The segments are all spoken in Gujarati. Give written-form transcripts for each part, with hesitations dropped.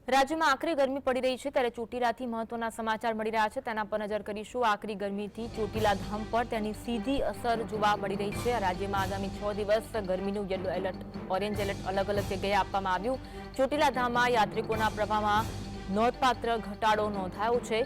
રાજ્યમાં આકરી ગરમી પડી રહી છે ત્યારે ચોટીલાથી મહત્વના સમાચાર મળી રહ્યા છે તેના પર નજર કરીશું। આકરી ગરમીથી ચોટીલા ધામ પર તેની સીધી અસર જોવા મળી રહી છે। રાજ્યમાં આગામી 6 દિવસ ગરમીનું યલો એલર્ટ, ઓરેન્જ એલર્ટ અલગ અલગ જગ્યાએ આપવામાં આવ્યું। ચોટીલા ધામમાં યાત્રિકોના પ્રવાહમાં નોંધપાત્ર ઘટાડો નોંધાયો છે।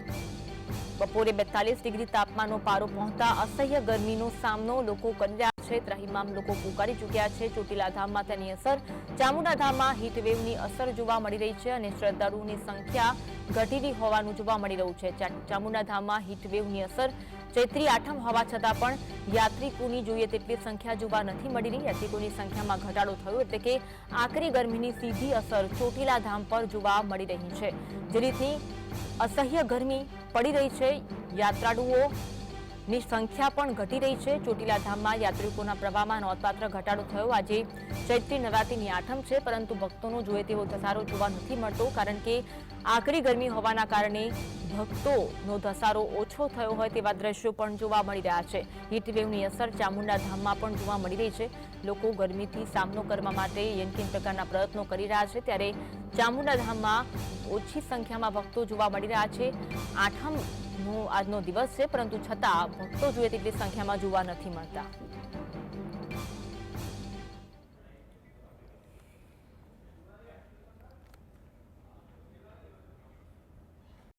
બપોરે 42 ડિગ્રી તાપમાનનો પારો પહોંચતા અસહ્ય ગરમીનો સામનો લોકો કરી રહ્યા છે। ત્રાહિમામ લોકો પુકારી ચૂક્યા છે। ચોટીલા ધામમાં તેની અસર, ચામુંડા ધામમાં હીટવેવની અસર જોવા મળી રહી છે અને શ્રદ્ધાળુઓની સંખ્યા ઘટી હોવાનું જોવા મળી રહ્યું છે। ચામુંડા ધામમાં હીટવેવની અસર, ચૈત્રી આઠમ હોવા છતાં પણ યાત્રિકોની જોઈએ તેટલી સંખ્યા જોવા નથી મળી રહી। યાત્રિકોની સંખ્યામાં ઘટાડો થયો એટલે કે આકરી ગરમીની સીધી અસર ચોટીલા ધામ પર જોવા મળી રહી છે, જેથી અસહ્ય ગરમી પડી રહી છે। યાત્રાળુઓની સંખ્યા પણ ઘટી રહી છે। ચોટીલા ધામમાં યાત્રિકોના પ્રવાહમાં નોંધપાત્ર ઘટાડો થયો। આજે ચૈત્રી નવરાત્રિની આઠમ છે, પરંતુ ભક્તોનો જોઈએ તેવો ધસારો જોવા નથી મળતો, કારણ કે આકરી ગરમી હોવાના કારણે ભક્તોનો ધસારો ઓછો થયો હોય તેવા દ્રશ્યો પણ જોવા મળી રહ્યા છે। હીટવેવની અસર ચામુંડા ધામમાં પણ જોવા મળી રહી છે। લોકો ગરમીથી સામનો કરવા માટે યનકીન પ્રકારના પ્રયત્નો કરી રહ્યા છે, ત્યારે ચામુંડા ધામમાં ઓછી સંખ્યામાં ભક્તો જોવા મળી રહ્યા છે। આઠમનો આજનો દિવસ છે, પરંતુ છતાં ભક્તો જોઈએ તેટલી સંખ્યામાં જોવા નથી મળતા।